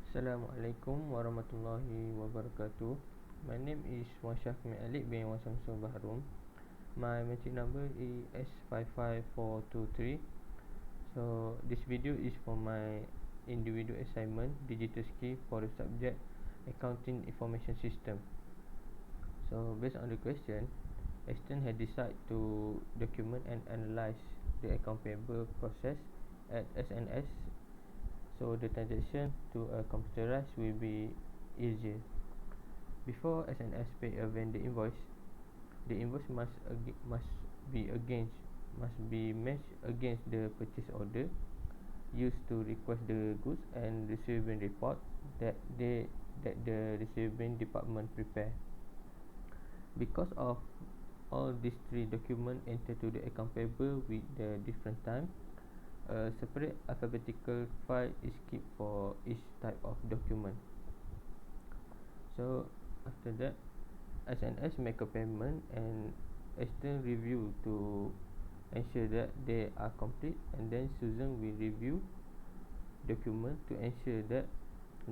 Assalamualaikum warahmatullahi wabarakatuh. My name is Wan Syahmi Alik bin Wan Samsul Bahrum. My metric number is S55423. So this video is for my individual assignment digital skill for the subject accounting information system. So based on the question, Aston had decided to document and analyze the account payable process at SNS, so the transaction to a computerized will be easier. Before SNS pay a vendor invoice, the invoice must be matched against the purchase order used to request the goods and receiving report that the receiving department prepare. Because of all these three documents entered to the account payable with the different time, a separate alphabetical file is kept for each type of document. So after that, SNS make a payment and Aston review to ensure that they are complete, and then Susan will review document to ensure that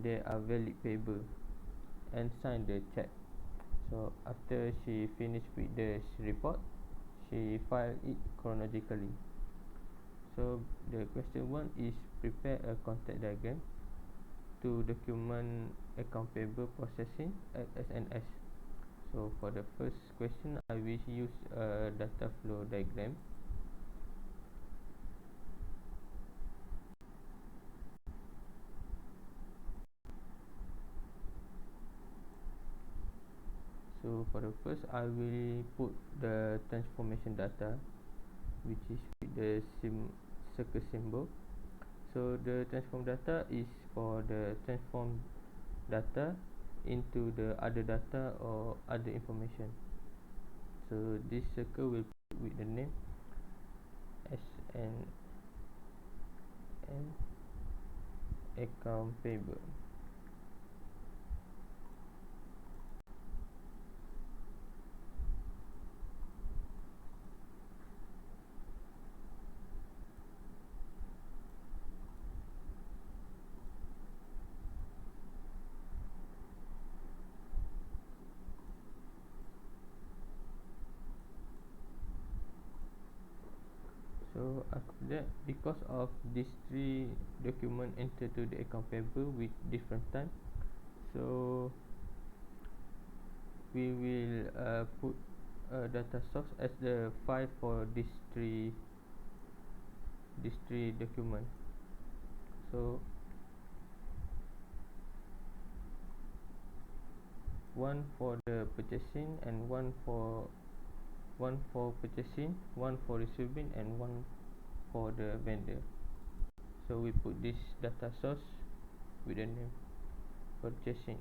they are valid payable and sign the check. So after she finished with the report, she file it chronologically. So the question 1 is prepare a contact diagram to document account payable processing at SNS. So for the first question, I will use a data flow diagram. So for the first, I will put the transformation data, which is with the circle symbol. So the transform data is for the transform data into the other data or other information. So this circle will put with the name SN and account payable. So after that, because of these three documents entered to the account payable with different time, so we will put a data source as the file for these three documents. So one for the purchasing and one for purchasing, one for receiving, and one for the vendor. So we put this data source with the name purchasing.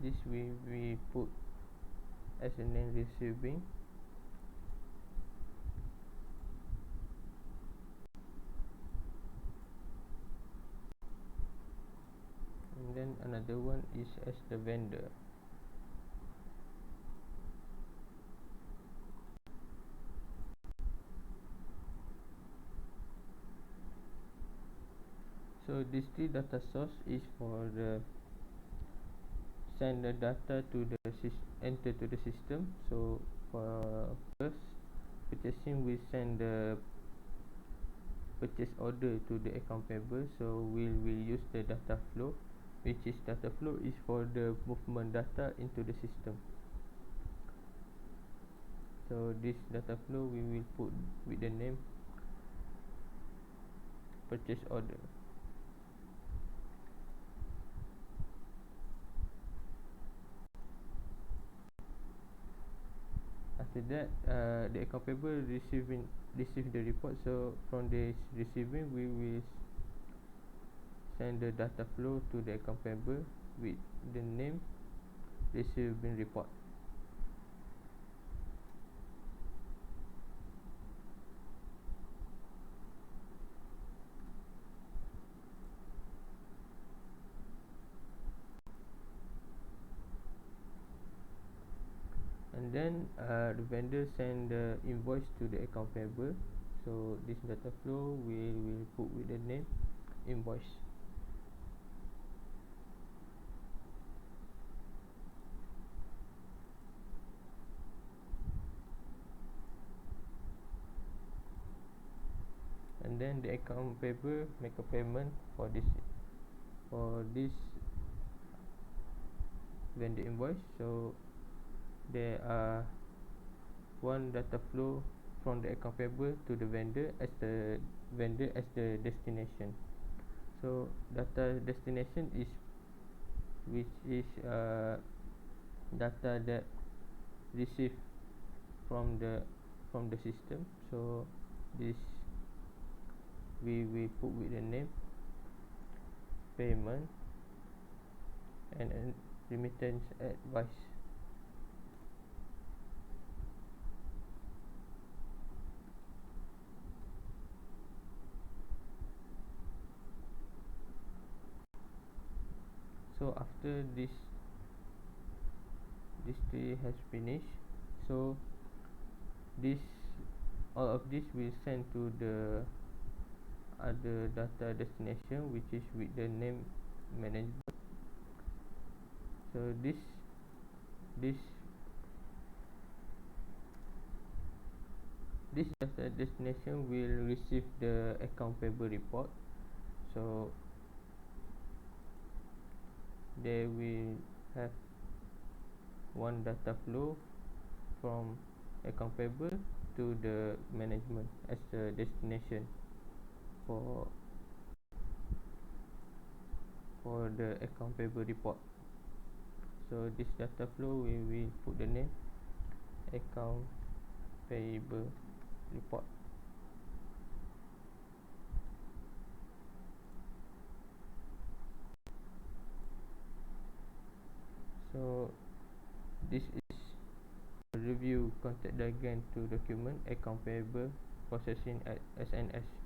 This we put as a name receiving. And then another one is as the vendor. So these three data source is for the send the data to the enter to the system. So for first purchasing, we send the purchase order to the account payable. So we will use the data flow, which is data flow is for the movement data into the system. So this data flow we will put with the name purchase order. After that, the account payable receive the report. So from this receiving, we will send the data flow to the account payable with the name receiving report. and then the vendor send the invoice to the account payable. So this data flow we will put with the name invoice. And then the account payable make a payment for this vendor invoice. So there are one data flow from the account payable to the vendor as the destination. So data destination is which is data that received from the system. So this we put with the name payment and remittance advice. So after this tree has finished, so this all of this will send to the other data destination, which is with the name management. So this data destination will receive the account payable report. So they will have one data flow from account payable to the management as the destination for the account payable report. So this data flow we will put the name account payable report. So this is a review contact diagram to document account payable processing at SNS.